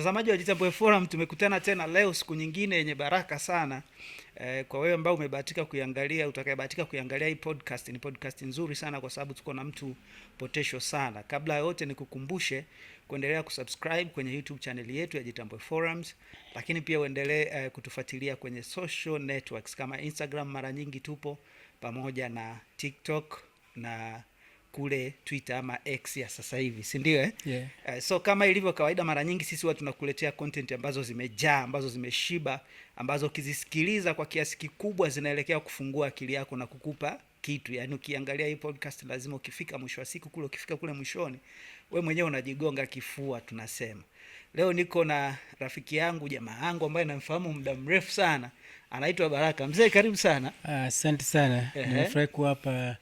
Watazamaji wa Jitambue Forum, tumekutana tena leo, siku nyingine yenye baraka sana. Kwa wewe ambao umebahatika kuiangalia, utakayebahatika kuiangalia hii podcast, ni podcast nzuri sana kwa sababu tuko na mtu potential sana. Kabla ya yote nikukumbushe kuendelea kusubscribe kwenye YouTube channel yetu ya Jitambue Forums, lakini pia uendelee kutufuatilia kwenye social networks kama Instagram, mara nyingi tupo pamoja na TikTok na kule Twitter ama X ya sasa hivi, si ndio Yeah. So kama ilivyo kawaida, mara nyingi sisi huwa tunakuletea content ambazo zimejaa, ambazo zimeshiba, ambazo ukizisikiliza kwa kiasi kikubwa zinaelekea kufungua akili yako na kukupa kitu. Yaani ukiangalia hii podcast lazima ukifika mwisho wa siku kule, ukifika kule mwishoni, wewe mwenyewe unajigonga kifua tunasema. Leo niko na rafiki yangu, jamaa yangu ambaye namfahamu muda mrefu sana. Anaitwa Baraka. Mzee, karibu sana. Asante sana. Nimefurahi kuwa hapa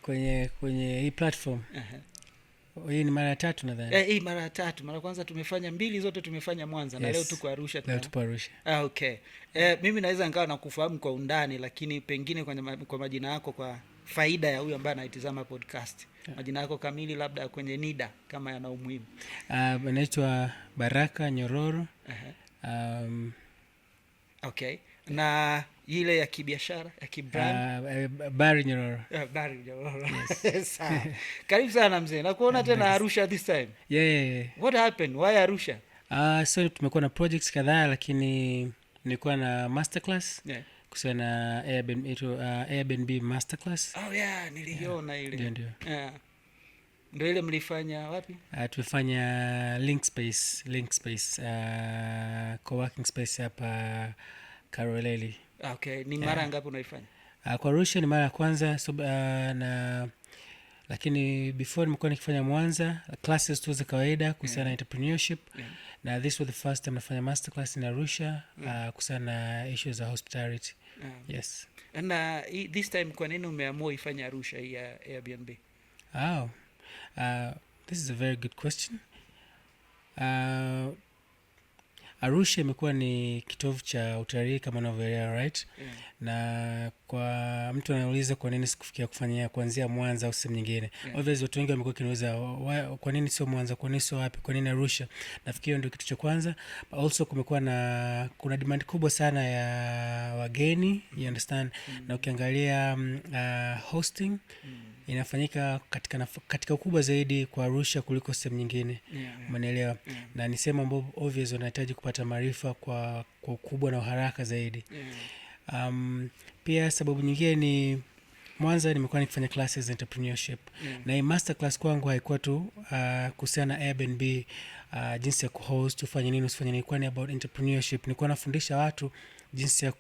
kwenye hii platform. Hii ni mara ya tatu nadhani. Hii mara ya tatu. Mara kwanza tumefanya mbili, zote tumefanya Mwanza. Yes. Na leo tuko Arusha. Leo tupo Arusha. Okay. Mimi naweza nikawa nakufahamu kwa undani, lakini pengine kwa majina yako, kwa faida ya huyu ambaye anaitazama podcast. Majina yako kamili labda kwenye NIDA kama yana umuhimu. Naitwa Baraka Nyororo. Okay. Na ile ya kibiashara, ya kibrand? Barry Nyororo. Barry Nyororo. Yes. Sawa. Karibu sana mzee. Nakuona tena Arusha this time. Yeah. What happened? Why Arusha? So tumekuwa na projects kadhaa, lakini nilikuwa na masterclass. Yeah. Kuhusiana na Airbnb masterclass. Oh yeah, niliona ile. Ndio. Yeah. Ndio ile mlifanya wapi? Tumefanya link space co-working space hapa Karoleli. Okay, ni mara ngapi unaifanya? Kwa Arusha ni mara ya kwanza, lakini before nimekuwa nikifanya Mwanza classes tu za kawaida kuhusiana na entrepreneurship. Na this was the first time nafanya masterclass in Arusha kuhusiana na issues za hospitality. Yes. And this time kwa nini umeamua ifanye Arusha hii ya Airbnb? This is a very good question. Arusha imekuwa ni kitovu cha utalii kama unavyoelewa, right? Yeah. Na kwa mtu anauliza kwa nini sikufikia kufanyia kuanzia Mwanza au sehemu nyingine. Yeah. Obviously watu wengi wamekuwa kiniuliza kwa nini sio Mwanza, kwa nini sio wapi, kwa nini Arusha? Nafikiri ndio kitu cha kwanza. But also kuna demand kubwa sana ya wageni, you understand? Na ukiangalia hosting inafanyika katika ukubwa zaidi kwa Arusha kuliko sehemu nyingine. Umeelewa? Na ni sehemu ambapo obviously unahitaji kupata maarifa kwa ukubwa na uharaka zaidi. Pia sababu nyingine ni Mwanza nimekuwa nikifanya classes entrepreneurship. Na hii master class kwangu haikuwa tu kuhusiana na Airbnb, jinsi ya kuhost, ufanye nini usifanye nini, kwani about entrepreneurship. Nilikuwa nafundisha watu jinsi ya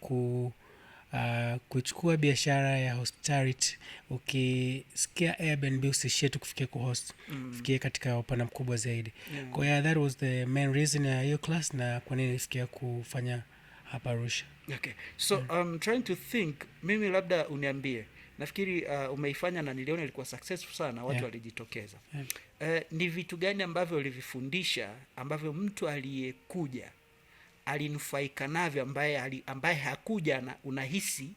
kuchukua biashara ya hospitality. Ukisikia Airbnb usishie tu kufikia kuhost, fikia katika upana mkubwa zaidi. Kwa hiyo that was the main reason ya hiyo class na kwa nini nilifikia kufanya hapa Arusha. Okay. So I'm trying to think, mimi labda uniambie, nafikiri umeifanya na niliona ilikuwa successful sana, watu walijitokeza. Ni vitu gani ambavyo ulivifundisha ambavyo mtu aliyekuja alinufaika navyo, ambaye hakuja na unahisi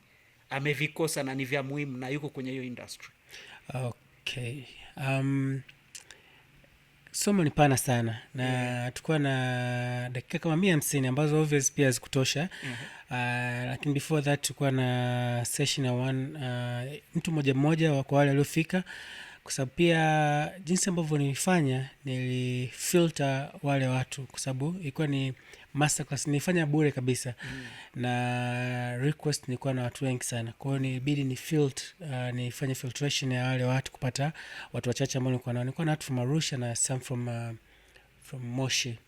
amevikosa na ni vya muhimu na yuko kwenye hiyo industry? Okay. Somo ni pana sana na tulikuwa na dakika kama 150 ambazo obvious pia zikutosha. Lakini before that tulikuwa na session ya mtu mmoja kwa wale waliofika, kwa sababu pia jinsi ambavyo nilifilter wale watu, kwa sababu ilikuwa ni masterclass nilifanya bure kabisa. Na request nilikuwa na watu wengi sana, kwa hiyo nilibidi nifanye filtration ya wale watu kupata watu wachache ambao nilikuwa na watu from Arusha na some from Moshi.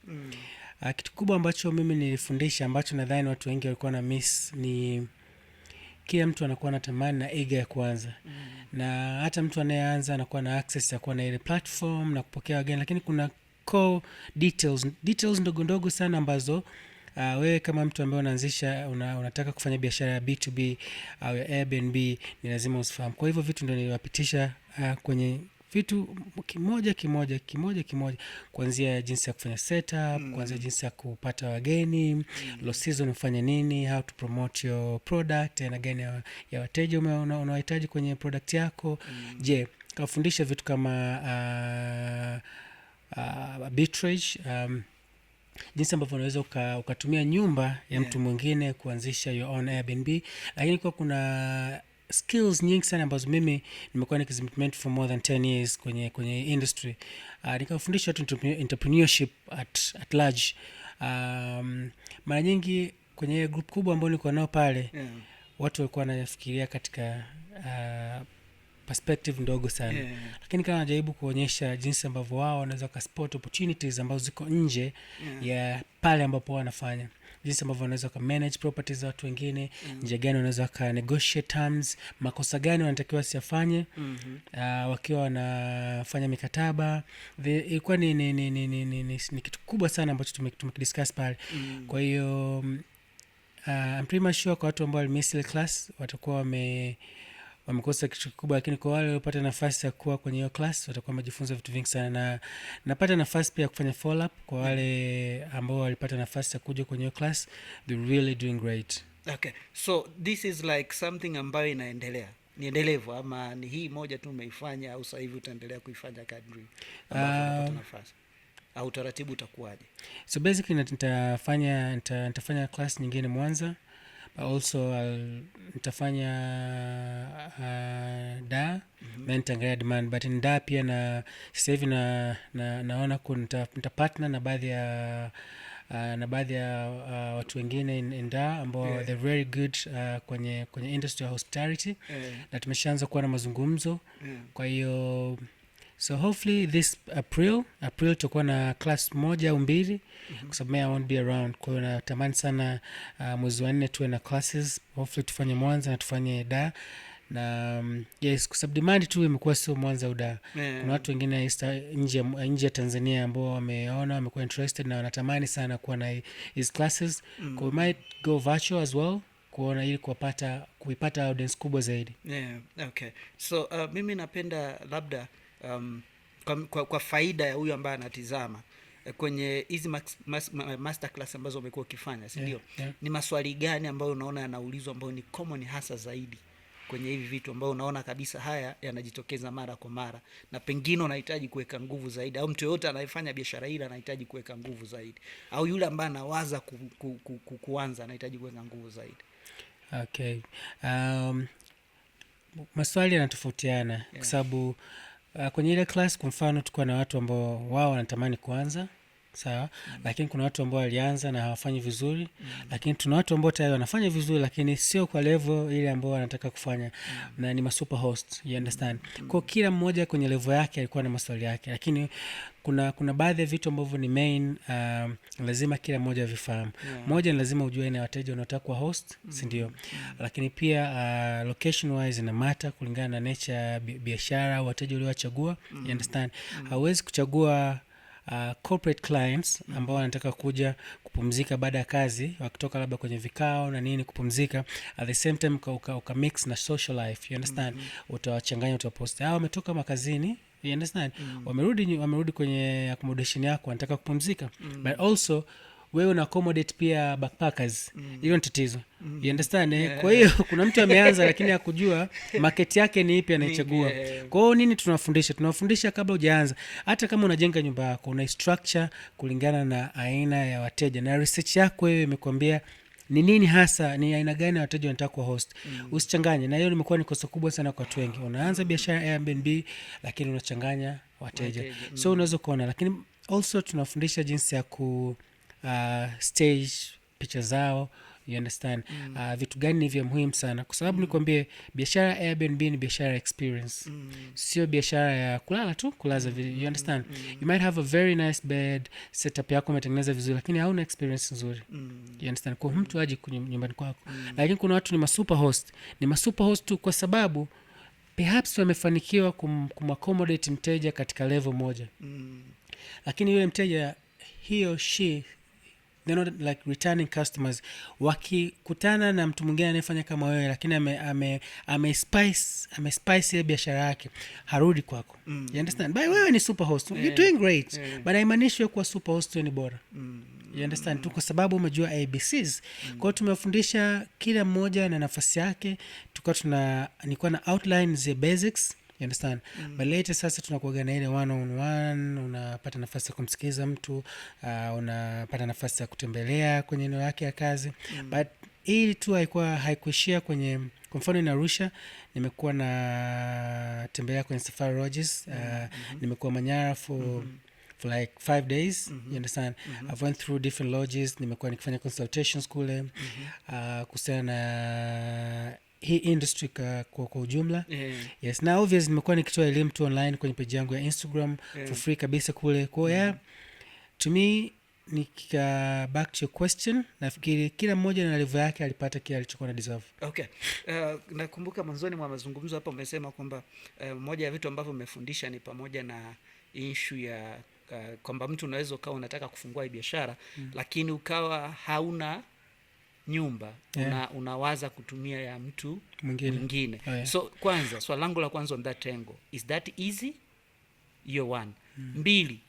Kitu kubwa ambacho mimi nilifundisha ambacho nadhani watu wengi walikuwa na miss ni kila mtu anakuwa na tamani na eager ya kuanza. Na hata mtu anayeanza anakuwa na access ya kuwa na ile platform na kupokea wageni, lakini kuna core details ndogo ndogo sana ambazo wewe kama mtu ambaye unaanzisha unataka kufanya biashara ya B2B au ya Airbnb ni lazima usifahamu. Kwa hivyo vitu ndio niliwapitisha kwenye vitu kimoja, kuanzia jinsi ya kufanya setup, kuanzia jinsi ya kupata wageni, low season ufanye nini, how to promote your product, na gani ya wateja unawahitaji kwenye product yako. Je, kafundisha vitu kama arbitrage, jinsi ambavyo unaweza ukatumia nyumba ya mtu mwingine kuanzisha your own Airbnb, lakini kwa kuna skills nyingi sana ambazo mimi nimekuwa nikizimplement for more than 10 years kwenye industry. Nikafundisha watu entrepreneurship at large. Mara nyingi kwenye group kubwa ambao niko nao pale, watu walikuwa wanafikiria katika perspective ndogo sana, lakini kama najaribu kuonyesha jinsi ambavyo wao wanaweza kuspot opportunities ambazo ziko nje ya pale ambapo wanafanya, jinsi ambavyo wanaweza ka manage properties za watu wengine, njia gani wanaweza ka negotiate terms, makosa gani wanatakiwa siyafanye wakiwa wanafanya mikataba. Ilikuwa ni kitu kubwa sana ambacho tumekidiscuss pale. Kwa hiyo I'm pretty much sure kwa watu ambao walimiss ile class watakuwa wamekosa kitu kikubwa, lakini kwa wale waliopata nafasi ya kuwa kwenye hiyo class watakuwa wamejifunza vitu vingi sana. Na napata nafasi pia kufanya follow up kwa wale ambao walipata nafasi ya kuja kwenye hiyo class. They're really doing great. Okay, so this is like something ambayo inaendelea, ni endelevu ama ni hii moja tu umeifanya, au sasa hivi utaendelea kuifanya kadri unapata nafasi, au taratibu utakuwaje? So basically nitafanya class nyingine Mwanza, but also nitafanya da na nitaangalia demand, but in da pia na sasa hivi naona nitapartner na baadhi ya watu wengine in da ambao they're very good kwenye industry ya hospitality, na tumeshaanza kuwa na mazungumzo. Kwa hiyo so hopefully this April tutakuwa na class moja au mbili, kwa sababu I won't be around. Kwa hiyo natamani sana mwezi wa 4 tuwe na classes, hopefully tufanye Mwanza na tufanye da. Na yes, kwa sababu demand tu imekuwa sio Mwanza au da. Kuna watu wengine nje ya Tanzania ambao wameona, wamekuwa interested na wanatamani sana kuwa na these classes. Kwa might go virtual as well, kuona ili kuipata audience kubwa zaidi. Okay. So mimi napenda labda kwa faida ya huyu ambaye anatizama kwenye hizi masterclass ambazo umekuwa ukifanya, si ndio? Ni maswali gani ambayo unaona yanaulizwa ambayo ni common hasa zaidi kwenye hivi vitu ambao unaona kabisa haya yanajitokeza mara kwa mara, na pengine unahitaji kuweka nguvu zaidi, au mtu yote anayefanya biashara hii anahitaji kuweka nguvu zaidi, au yule ambaye anawaza kuanza anahitaji kuweka nguvu zaidi? Okay. Maswali yanatofautiana kwa sababu kwenye ile class kwa mfano tulikuwa na watu ambao wao wanatamani kuanza, sawa, lakini kuna watu ambao walianza na hawafanyi vizuri, lakini tuna watu ambao tayari wanafanya vizuri lakini sio kwa level ile ambao wanataka kufanya, na ni super host, you understand. Kwa kila mmoja kwenye level yake alikuwa na maswali yake, lakini kuna baadhi ya vitu ambavyo ni main, lazima kila mmoja avifahamu. Moja ni lazima ujue ni wateja unaotaka kwa host, si ndio? Lakini pia location wise ina matter kulingana na nature ya biashara au wateja uliowachagua, you understand. Hauwezi kuchagua corporate clients ambao wanataka kuja kupumzika baada ya kazi, wakitoka labda kwenye vikao na nini kupumzika, at the same time uka mix na social life, you understand. Utawachanganya, utapost hao wametoka makazini, you understand, wamerudi kwenye accommodation yako, wanataka kupumzika, but also wewe una accommodate pia backpackers. Hilo ni tatizo, you understand. Kwa hiyo kuna mtu ameanza lakini hakujua market yake ni ipi anaichagua. Kwa hiyo nini tunawafundisha kabla hujaanza, hata kama unajenga nyumba yako, una structure kulingana na aina ya wateja, na research yako wewe imekwambia ni nini hasa, ni aina gani ya wateja wanataka kwa host. Usichanganye, na hiyo limekuwa ni kosa kubwa sana kwa watu wengi. Unaanza biashara ya Airbnb lakini unachanganya wateja. So unaweza kuona, lakini also tunafundisha jinsi ya stage picha zao, you understand. Vitu gani ni vya muhimu sana, kwa sababu nikwambie biashara ya Airbnb ni biashara ya experience, sio biashara ya kulala tu, kulaza, you understand. You might have a very nice bed, setup yako umetengeneza vizuri lakini hauna experience nzuri, you understand. Kwa mtu aje nyumbani kwako, lakini kuna watu ni super host tu kwa sababu perhaps wamefanikiwa kumaccommodate mteja katika level moja, lakini yule mteja, he or she, they're not like returning customers. Wakikutana na mtu mwingine anayefanya kama wewe lakini spice ile biashara yake, harudi kwako, you understand. But wewe ni super host, you're doing great, but haimaanishi wewe kuwa super host ni bora, you understand, tu kwa sababu umejua ABCs. Kwa hiyo tumefundisha kila mmoja na nafasi yake, nilikuwa na outlines ya basics, you understand. But later sasa tunakuaga na ile one on one, unapata nafasi ya kumsikiza mtu, unapata nafasi ya kutembelea kwenye eneo yake ya kazi. But hii tu haikuishia kwenye, kwa mfano in Arusha nimekuwa na tembelea kwenye Safari Lodges, nimekuwa Manyara for like 5 days, you understand. I've went through different lodges, nimekuwa nikifanya consultations kule, kuhusiana na hii industry kwa ujumla. Yes, na obviously nimekuwa nikitoa elimu tu online kwenye page yangu ya Instagram for free kabisa kule. Kwa hiyo to me, back to your question, nafikiri kila mmoja na level yake alipata kile alichokuwa na deserve. Okay. Nakumbuka mwanzoni mwa mazungumzo hapa umesema kwamba moja ya vitu ambavyo umefundisha ni pamoja na issue ya kwamba mtu unaweza ukawa unataka kufungua hii biashara lakini ukawa hauna nyumba, unawaza kutumia ya mtu mwingine. So kwanza swali langu la kwanza on that angle, is that easy? Hiyo one. Mbili,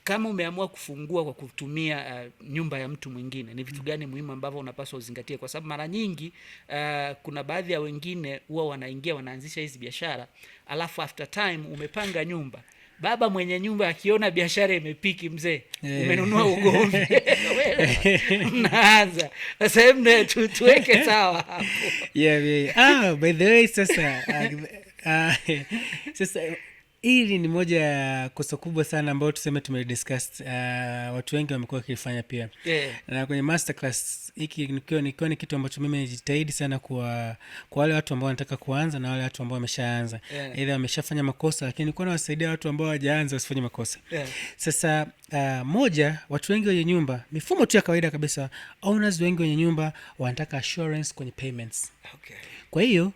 kama umeamua kufungua kwa kutumia nyumba ya mtu mwingine, ni vitu gani muhimu ambavyo unapaswa uzingatie? Kwa sababu mara nyingi kuna baadhi ya wengine huwa wanaanzisha hizi biashara, alafu after time umepanga nyumba, baba mwenye nyumba akiona biashara imepiki, mzee, umenunua ugomvi. Mnaanza sasa, tuweke sawa hapo. By the way, sasa sasa hili ni moja ya kosa kubwa sana ambayo tuseme tumediscuss, watu wengi wamekuwa wakifanya pia. Na kwenye masterclass hiki nikiwa ni kitu ambacho mimi najitahidi sana kwa wale watu ambao wanataka kuanza na wale watu ambao wameshaanza, either wameshafanya makosa, lakini nilikuwa nawasaidia watu ambao hawajaanza wasifanye makosa. Sasa moja, watu wengi wenye nyumba, mifumo tu ya kawaida kabisa, owners wengi wenye nyumba wanataka assurance kwenye payments. Kwa hiyo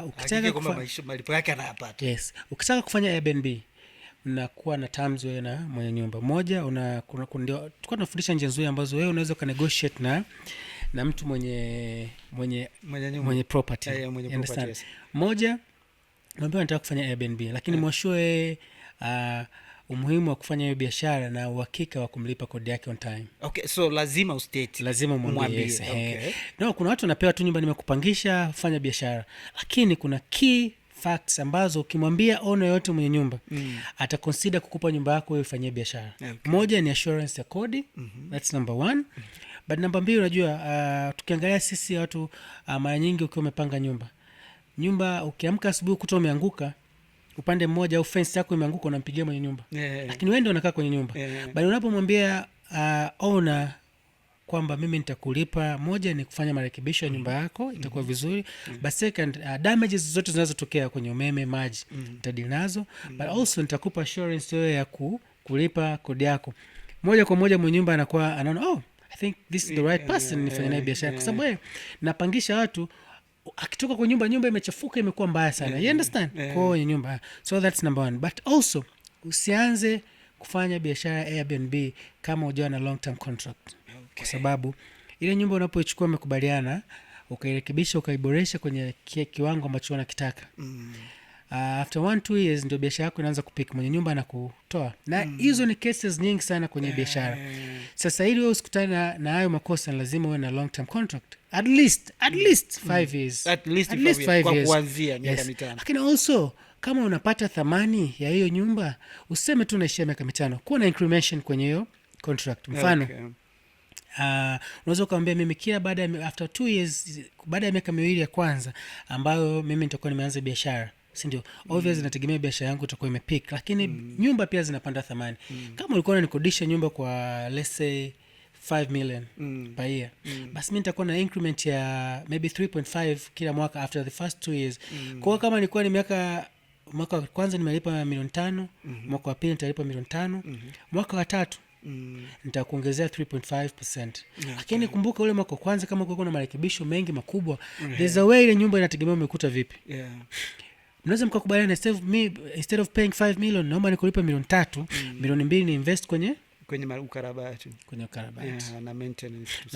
ukitaka malipo yake anayapata. Yes, ukitaka kufanya Airbnb unakuwa na terms wewe na mwenye nyumba. Moja, tulikuwa tunafundisha njia nzuri ambazo wewe unaweza negotiate na mtu mwenye property. Yes. Moja, mwambie unataka kufanya Airbnb, lakini mwashoe umuhimu wa kufanya hiyo biashara na uhakika wa kumlipa kodi yake on time. Okay, so lazima ustate. Lazima umwambie. Yes. No, kuna watu wanapewa tu nyumba, nimekupangisha fanya biashara. Lakini kuna key facts ambazo ukimwambia owner yote mwenye nyumba ataconsider kukupa nyumba yako wewe ufanyie biashara. Moja ni assurance ya kodi. That's number one. But number 2, unajua tukiangalia sisi watu mara nyingi ukiwa umepanga nyumba ukiamka asubuhi ukuta umeanguka upande mmoja au fence yako imeanguka, unampigia mwenye nyumba. Lakini wewe ndio unakaa kwenye nyumba. Bali unapomwambia owner kwamba mimi nitakulipa, moja ni kufanya marekebisho ya nyumba yako, itakuwa vizuri. But second, damages zote zinazotokea kwenye umeme, maji, nitadili nazo. But also nitakupa assurance wewe ya kulipa kodi yako. Moja kwa moja mwenye nyumba anakuwa anaona, I think this is the right person nifanye naye biashara. Kwa sababu napangisha watu, akitoka kwa nyumba imechafuka, imekuwa mbaya sana. You understand? Kwa nyumba. So that's number 1. But also usianze kufanya biashara Airbnb kama hujawa na long term contract. Kwa sababu ile nyumba unapoichukua umekubaliana, ukairekebisha, ukaiboresha kwenye kiwango ambacho unakitaka. After 1-2 years ndio biashara yako inaanza kupika, mwenye nyumba anakutoa. Na hizo ni cases nyingi sana kwenye biashara. Sasa ili wewe usikutane na hayo makosa, lazima uwe na long term contract. At least 5 years. At least 5 years. Kuanzia miaka 5. Lakini also kama unapata thamani ya hiyo nyumba, useme tu unaishia miaka 5. Kuwa na increment kwenye hiyo contract. Mfano, unaweza kumwambia mimi kila after 2 years, baada ya miaka 2 ya kwanza ambayo mimi nitakuwa nimeanza biashara, si ndio? Obviously nategemea biashara yangu itakuwa imepeak, lakini nyumba pia zinapanda thamani. Kama ulikuwa unanikodisha nyumba kwa let's say 5 million per year, basi mimi nitakuwa na increment ya maybe 3.5 kila mwaka after the first 2 years. Kwa kama nilikuwa ni mwaka wa kwanza nimelipa 5 million, mwaka wa pili nitalipa 5 million, mwaka wa tatu nitakuongezea 3.5%. Lakini kumbuka ule mwaka kwanza kama kulikuwa na marekebisho mengi makubwa, there's a way ile nyumba inategemea umekuta vipi. Mnaweza mkakubaliana, instead of paying 5 million naomba nikulipe 3 million, 2 million ni invest kwenye ukarabati, na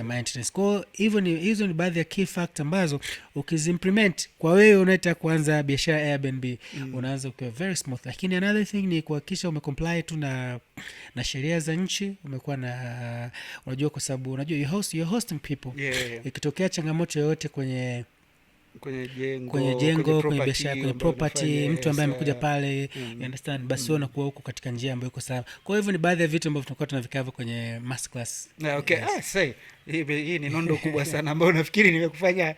maintenance. Kwa hivyo hizo ni baadhi ya key facts ambazo ukizimplement kwa wewe unataka kuanza biashara Airbnb, unaanza ukiwa very smooth. Lakini another thing ni kuhakikisha umecomply tu na sheria za nchi, umekuwa na unajua, kwa sababu unajua you're hosting people. Ikitokea changamoto yoyote kwenye kwenye jengo, kwenye biashara, kwenye property, mtu ambaye amekuja pale, you understand, basi wewe unakuwa huko katika njia ambayo iko sawa. Kwa hivyo ni baadhi ya vitu ambavyo tunakuwa tunavikava kwenye masterclass. Okay. Yes. Hii ni nondo kubwa sana ambayo nafikiri nimekufanya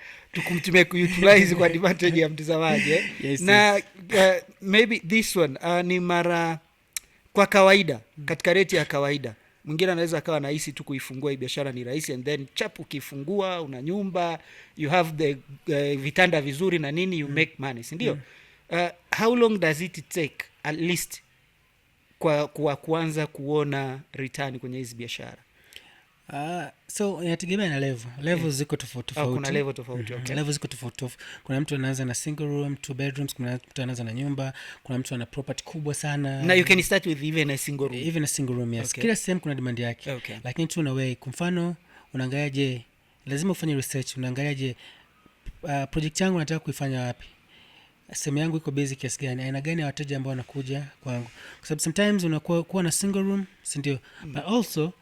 utilize kwa advantage ya mtazamaji. Yes, na maybe this one ni mara kwa kawaida, katika rate ya kawaida, mwingine anaweza akawa nahisi tu kuifungua hii biashara ni rahisi, and then chap ukifungua una nyumba, you have the vitanda vizuri na nini, you make money, si ndio? How long does it take at least kwa kuanza kuona return kwenye hizi biashara? So inategemea na level ziko tofauti tofauti. Kuna level tofauti. Okay. Level ziko tofauti tofauti. Kuna mtu anaanza na single room, 2 bedrooms, kuna mtu anaanza na nyumba, kuna mtu ana property kubwa sana. Na you can start with even a single room. Even a single room, yes. Okay. Kila sehemu kuna demand yake. Okay. Lakini tu na way, kwa mfano unaangalia, je, lazima ufanye research, unaangalia je, project yangu nataka kuifanya wapi? Sehemu yangu iko busy kiasi gani? Aina gani ya wateja ambao wanakuja kwangu? Kwa sababu sometimes unakuwa na single room, si ndio? But also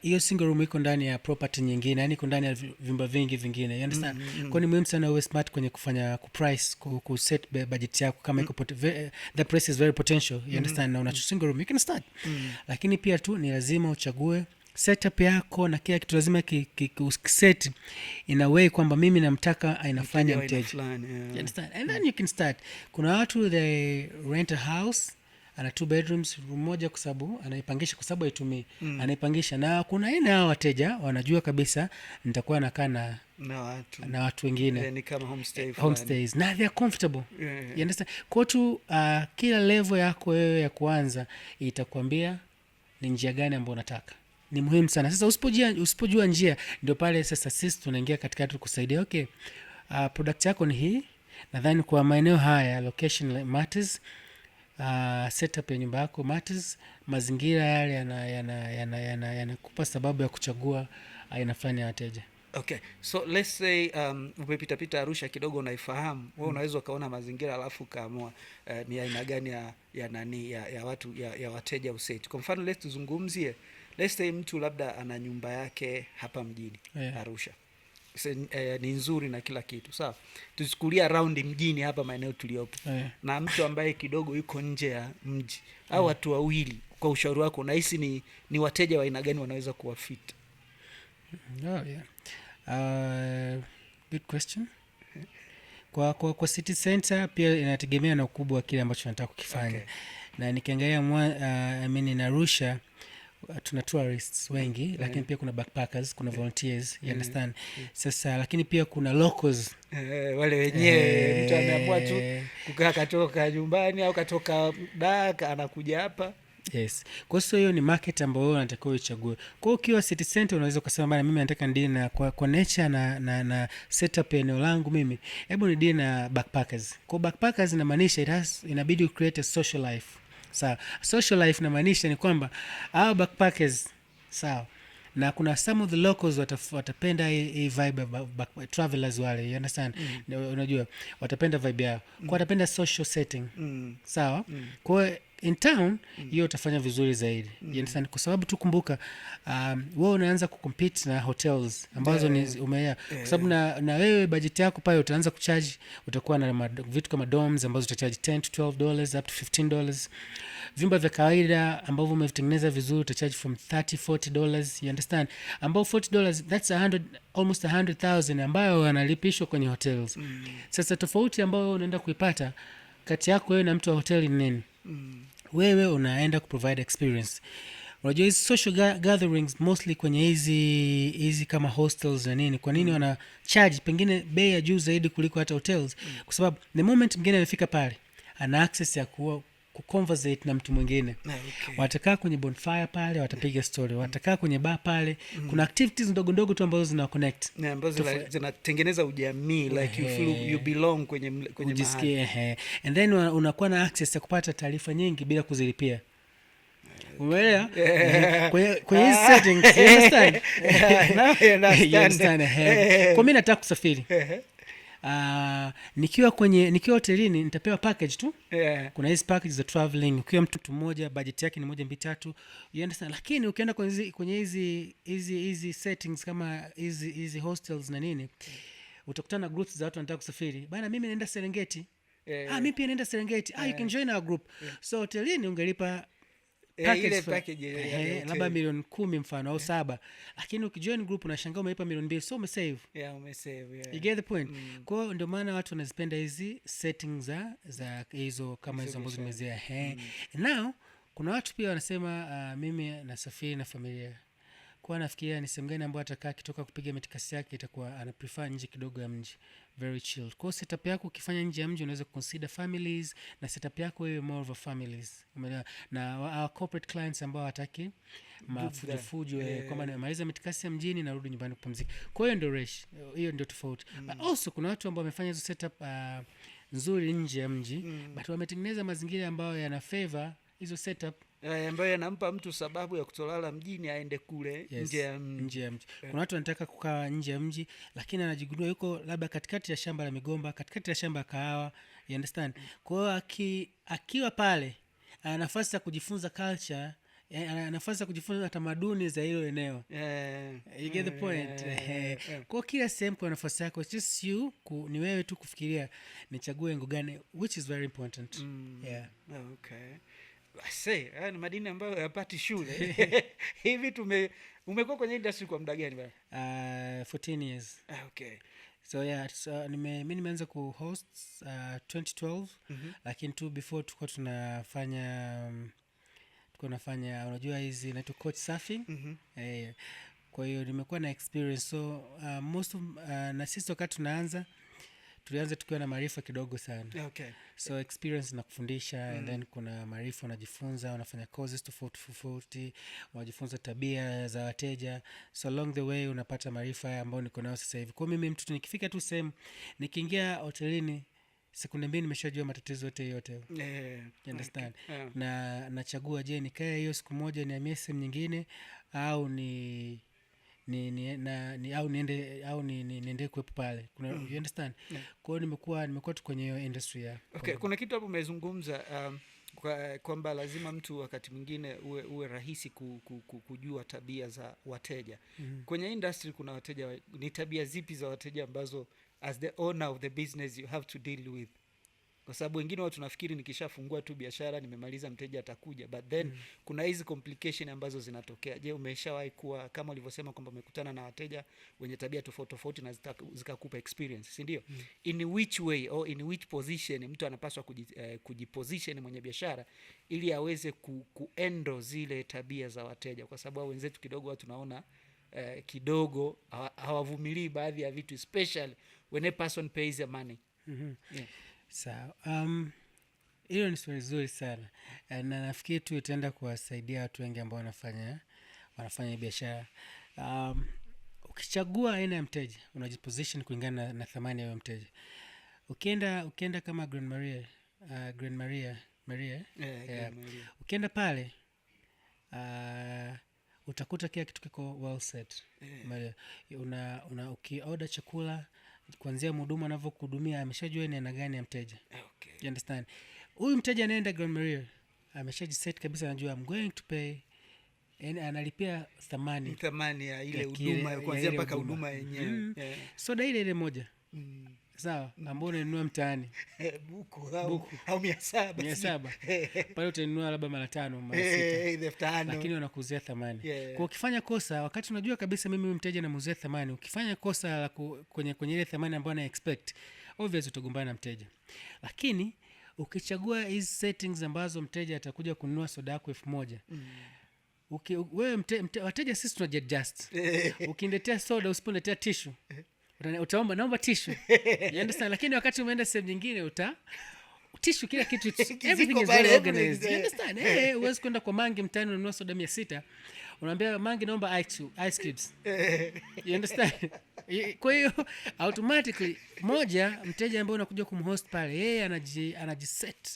hiyo single room iko ndani ya property nyingine, yani iko ndani ya vyumba vingi vingine, you understand? Kwa ni muhimu sana uwe smart kwenye kufanya price, ku set budget yako, kama iko the price is very potential, you understand? Na unacho single room you can start. Lakini pia tu ni lazima uchague setup yako na kila kitu lazima set in a way kwamba mimi namtaka ainafanya mteja, you understand? And then you can start. Kuna watu they rent a house, ana 2 bedrooms, room moja, kwa sababu anaipangisha, kwa sababu haitumii, anaipangisha. Na kuna aina ya wateja wanajua kabisa nitakuwa nakaa na watu wengine, ni kama homestays, na they are comfortable, you understand? Kwa tu kila level yako wewe ya kuanza itakwambia ni njia gani ambayo unataka. Ni muhimu sana. Sasa usipojua njia, ndio pale sasa sisi tunaingia katikati kusaidia. Okay, product yako ni hii, nadhani kwa maeneo haya location matters, setup ya nyumba yako matters, mazingira yale yanakupa sababu ya kuchagua aina fulani ya wateja. Okay, so let's say umepita Arusha kidogo, unaifahamu wewe, unaweza ukaona mazingira alafu kaamua ni aina gani ya watu ya wateja useti. Kwa mfano let's say mtu labda ana nyumba yake hapa mjini, Arusha. Ni nzuri na kila kitu, sawa. Tuchukulia around mjini hapa maeneo tuliopo. Na mtu ambaye kidogo yuko nje ya mji, au watu wawili, kwa ushauri wako unahisi ni wateja wa aina gani wanaweza kuwafit? Good question. Kwa city center pia inategemea na ukubwa wa kile ambacho nataka kukifanya. Okay. Na nikiangalia in Arusha tuna tourists wengi, lakini pia kuna backpackers, kuna volunteers, you understand? Sasa lakini pia kuna locals, wale wenyewe mtu ameamua tu kukaa, katoka nyumbani au katoka Dhaka anakuja hapa. Yes. Kwa hiyo ni market ambayo unatakiwa uchague. Kwa hiyo ukiwa city center unaweza kusema bana, mimi nataka ndini na kwa nature na setup ya eneo langu, mimi hebu ni deal na backpackers. Kwa backpackers inamaanisha inabidi create a social life. Sawa. Social life inamaanisha ni kwamba hao backpackers, sawa, na kuna some of the locals watapenda hii vibe travelers wale, you understand? Unajua watapenda vibe yao, kwa watapenda social setting, sawa. Kwa in town hiyo utafanya vizuri zaidi, you understand? Kwa sababu tukumbuka wewe unaanza kucompete na hotels ambazo ni umea, kwa sababu na wewe budget yako pale utaanza kucharge, utakuwa na vitu kama dorms ambazo utacharge $10 to $12 up to $15. Vyumba vya kawaida ambavyo umevitengeneza vizuri utacharge from $30-$40, you understand? Ambao $40 that's almost 100,000 ambayo wanalipishwa kwenye hotels. Sasa tofauti ambayo unaenda kuipata kati yako wewe na mtu wa hoteli ni nini? Wewe unaenda kuprovide experience. Unajua hizi social gatherings mostly kwenye hizi kama hostels na nini, kwa nini wana charge pengine bei ya juu zaidi kuliko hata hotels? Kwa sababu the moment mgeni anafika pale ana access ya kuconversate na mtu mwingine. Okay. Watakaa kwenye bonfire pale, watapiga story, watakaa kwenye bar pale. Kuna activities ndogo ndogo tu ambazo zina connect, ambazo zinatengeneza ujamii, like you feel you belong kwenye mahali. And then unakuwa na access ya kupata taarifa nyingi bila kuzilipia. Umeelewa? Kwenye hizi settings, you understand? You understand? Kwa mimi nataka kusafiri. Nikiwa hotelini nitapewa package tu. Kuna hizi package za traveling, ukiwa mtu mmoja budget yake ni 1-2, you understand? Lakini ukienda kwenye hizi settings kama hizi hostels na nini, utakutana na groups za watu wanataka kusafiri bana, mimi naenda Serengeti, Yeah. mimi pia naenda Serengeti, you can join our group. So hotelini ungelipa Ile package ya labda milioni 10 mfano au 7, lakini ukijoin group unashangaa umelipa milioni 2, so umesave. umesave. You get the point. Kwa hiyo ndio maana watu wanazipenda hizi settings za hizo kama hizo ambazo nimezea. Now kuna watu pia wanasema mimi nasafiri na familia, kwa nafikiria ni sehemu gani ambayo atakaa kitoka kupiga mitikasi yake, itakuwa ana prefer nje kidogo ya mji, very chill. Kwa setup yako ukifanya nje ya mji unaweza consider families, na setup yako iwe more of a families. Umeelewa? Na our corporate clients ambao hataki mafujo kwamba nimaliza mitikasi ya mjini narudi nyumbani kupumzika. Kwa hiyo ndio ratio, hiyo ndio tofauti. But also kuna watu ambao wamefanya hizo setup nzuri nje ya mji, but wametengeneza mazingira ambayo yana favor hizo setup, ambayo yanampa mtu sababu ya kutolala mjini aende kule nje ya mji. Kuna watu wanataka kukaa nje ya mji, lakini anajigundua yuko labda katikati ya shamba la migomba, katikati ya shamba la kahawa, you understand. Kwa hiyo akiwa pale ana nafasi ya kujifunza culture, ana nafasi ya kujifunza tamaduni za hilo eneo. You get the point. Kwa kila sehemu kwa nafasi yako, it's just you ni wewe tu kufikiria nichague engo gani, which is very important. Okay. Say, ni madini ambayo yapati shule. Hivi umekuwa kwenye industry kwa muda gani bwana? 14 years. Okay. So mimi nimeanza kuhost 2012, lakini tu before tulikuwa tunafanya unajua hizi inaitwa coach surfing. Kwa hiyo nimekuwa na experience, so most of, na sisi wakati tulianza tukiwa na maarifa kidogo sana. Okay. So experience na kufundisha, and then kuna maarifa unajifunza, unafanya courses tofauti, unajifunza tabia za wateja, so along the way unapata maarifa ambayo niko nayo sasa hivi. Kwa mimi mtu nikifika tu sehemu, nikiingia hotelini sekunde 2 nimeshajua matatizo yote. You understand? Okay. Na nachagua, je, nikae hiyo siku moja nihamie sehemu nyingine au au niende kuwepo pale. You understand? Kwa hiyo nimekuwa tu kwenye hiyo industry ya. Okay, kuna kitu hapo umezungumza kwamba lazima mtu wakati mwingine uwe rahisi kujua tabia za wateja. Kwenye industry kuna wateja, ni tabia zipi za wateja ambazo as the owner of the business you have to deal with? Kwa sababu wengine watu nafikiri nikishafungua tu biashara nimemaliza, mteja atakuja, but then kuna hizi complication ambazo zinatokea. Je, umeshawahi kuwa kama ulivyosema kwamba umekutana na wateja wenye tabia tofauti na zikakupa experience, si ndio? In which way or in which position mtu anapaswa kujiposition mwenye biashara ili aweze kuendo zile tabia za wateja? Kwa sababu wenzetu kidogo watu naona kidogo hawavumilii baadhi ya vitu, especially when a person pays the money. Sawa. Hilo ni swali zuri sana, na nafikiri tu itaenda kuwasaidia watu wengi ambao wanafanya biashara. Ukichagua aina ya mteja, unajiposition kulingana na thamani ya mteja. Ukienda kama Grand Maria, ukienda pale utakuta kila kitu kiko well set. Ukioda chakula, kuanzia mhudumu anavyokuhudumia ameshajua ni aina gani ya mteja. Okay. You understand? Huyu mteja anaenda Grand Maria ameshajiset kabisa, anajua I'm going to pay, yani analipia thamani ya ile huduma kuanzia mpaka huduma yenyewe. Soda ile moja. Sawa, ambao unanunua mtaani buku au 700 pale utanunua labda mara 5 mara 6, lakini wanakuuzia thamani. Kwa ukifanya kosa wakati unajua kabisa mimi mteja namuuzia thamani, ukifanya kosa la kwenye ile thamani ambayo na expect, obviously utagombana na mteja. Lakini ukichagua hizi settings ambazo mteja atakuja kununua soda yako 1000, wewe wateja sisi tunajiadjust. Ukiniletea soda usiponiletea tissue, utaomba naomba tissue. You understand? Lakini wakati umeenda sehemu nyingine tissue, kila kitu everything is well organized. You understand? Huwezi kwenda kwa Mangi mtaani unanunua soda 600 unaambia Mangi naomba ice cubes. You understand? Kwa hiyo automatically mteja ambaye unakuja kumhost pale yeye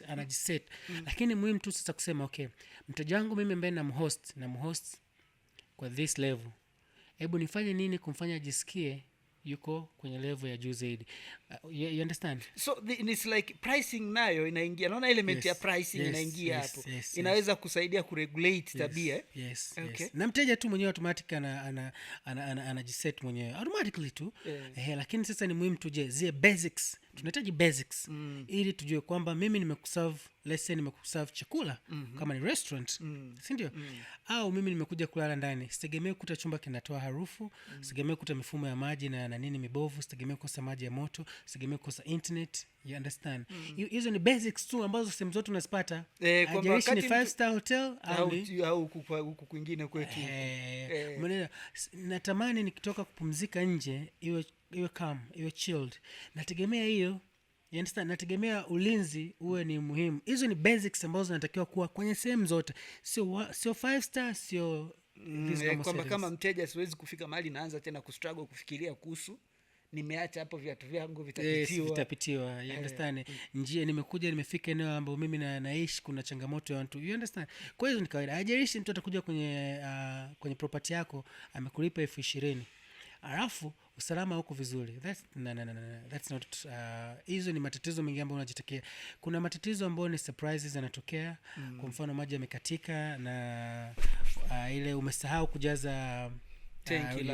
anajiset. Lakini muhimu tu sasa kusema okay, mteja wangu mimi ambaye namhost kwa this level, hebu nifanye nini kumfanya ajisikie yuko kwenye level ya juu zaidi. You understand? So it's like pricing nayo inaingia, naona element ya pricing inaingia hapo, inaweza kusaidia kuregulate tabia. Okay. Na mteja tu mwenyewe automatic anajiset mwenyewe automatically tu. Lakini sasa ni muhimu tuje zile basics, tunahitaji basics ili tujue kwamba mimi nimekuserve, let's say nimekuserve chakula kama ni restaurant, si ndio? Au mimi nimekuja kulala ndani, sitegemee kukuta chumba kinatoa harufu, sitegemee kukuta mifumo ya maji na nini mibovu, sitegemee kukosa maji ya moto, sitegemee kukosa internet. You understand? Hizo ni basics tu ambazo sehemu zote unazipata. Hajalishi ni 5-star hotel au huku kwingine kwetu. Natamani nikitoka kupumzika nje iwe calm, iwe chilled. Nategemea hiyo. You understand? Nategemea ulinzi uwe ni muhimu. Hizo ni basics ambazo zinatakiwa kuwa kwenye sehemu zote. Sio 5-star, sio kwamba kama mteja siwezi kufika mahali naanza tena kustruggle kufikiria kuhusu nimeacha hapo viatu vyangu vitapitiwa. You understand? Njia nimekuja nimefika eneo ambapo mimi naishi kuna changamoto ya watu. You understand? Kwa hiyo ni kawaida. Hajalishi mtu atakuja kwenye property yako amekulipa 20,000. Alafu usalama huko vizuri. That's not hizo ni matatizo mengi ambayo unajitakia. Kuna matatizo ambayo ni surprises yanatokea. Kwa mfano maji yamekatika na ile umesahau kujaza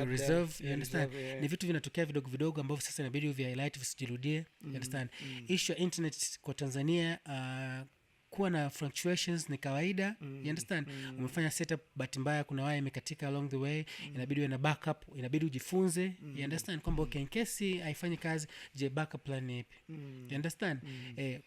reserve. You understand? Ni vitu vinatokea vidogo vidogo ambavyo sasa inabidi uvi highlight visijirudie. You understand? Issue ya internet kwa Tanzania kuwa na fluctuations ni kawaida. You understand? Umefanya setup bahati mbaya kuna waya imekatika along the way, inabidi uwe na backup, inabidi ujifunze. You understand? Kwamba okay, in case haifanyi kazi, je, backup plan ni ipi? You understand?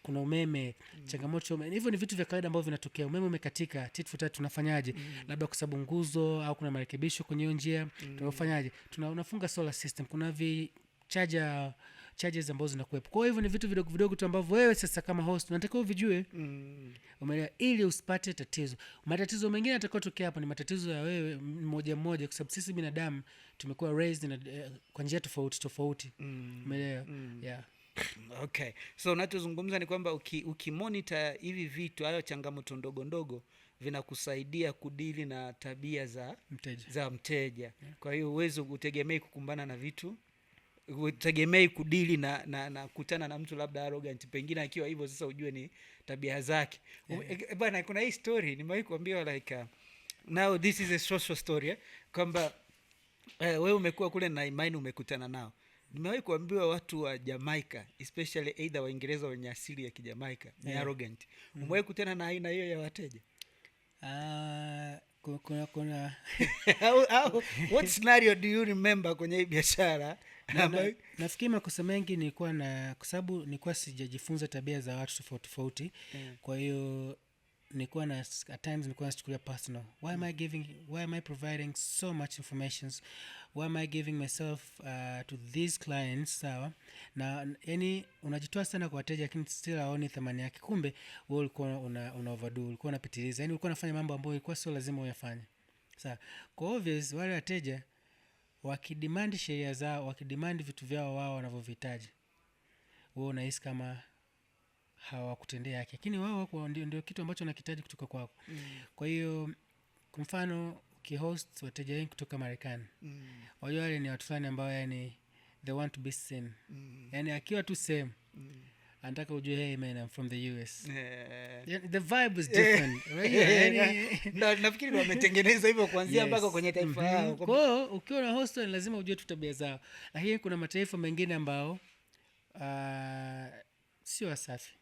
Kuna umeme, changamoto umeme. Hivyo ni vitu vya kawaida ambavyo vinatokea. Umeme umekatika, tit for tat tunafanyaje? Labda kwa sababu nguzo au kuna marekebisho kwenye hiyo njia, tunafanyaje? Unafunga solar system, kuna charges ambazo zinakuwepo. Kwa hivyo ni vitu vidogo vidogo tu ambavyo wewe sasa kama host unatakiwa uvijue. Umeelewa? Ili usipate tatizo. Matatizo mengine yatakayotokea hapo ni matatizo ya wewe mmoja mmoja, kwa sababu sisi binadamu tumekuwa raised kwa njia tofauti. Umeelewa? Yeah. Okay. So unachozungumza ni kwamba ukimonitor hivi vitu, hayo changamoto ndogo ndogo vinakusaidia kudili na tabia za mteja. Kwa hiyo uwezo utegemei kukumbana na vitu, utegemei kudili na kutana na mtu labda arrogant, pengine akiwa hivyo sasa ujue ni tabia zake. Bwana, kuna hii story nimewahi kuambiwa like now this is a social story kwamba wewe umekuwa kule na imani umekutana nao. Nimewahi kuambiwa watu wa Jamaica especially either Waingereza wenye asili ya Kijamaica ni arrogant. Umewahi kutana na aina hiyo ya wateja? Kuna what scenario do you remember kwenye hii biashara? Nafikiri makosa mengi nilikuwa kwa sababu nilikuwa sijajifunza tabia za watu tofauti. Kwa hiyo nilikuwa at times nilikuwa nachukulia personal. Why am I providing so much information? Why am I giving myself to these clients? Sawa. Na yani unajitoa sana kwa wateja lakini still haoni thamani yake. Kumbe wewe ulikuwa una overdo, ulikuwa unapitiliza. Yani ulikuwa unafanya mambo ambayo ilikuwa sio lazima uyafanye. Sawa. Kwa obvious wale wateja wakidemand sheria zao, wakidemand vitu vyao wao wanavyohitaji, wewe unahisi kama hawakutendea haki, lakini wao ndio kitu ambacho wanahitaji kutoka kwako. Kwa hiyo kwa mfano ukihost wateja wengi kutoka Marekani, wajua wale ni watu fulani ambao yani they want to be seen. Yani akiwa tu same anataka ujue, hey man, I'm from the US. The vibe is different. Nafikiri wametengeneza hivyo kuanzia mpaka kwenye taifa yao. Kwa hiyo ukiwa na host lazima ujue tu tabia zao. Lakini kuna mataifa mengine ambao sio wasafi.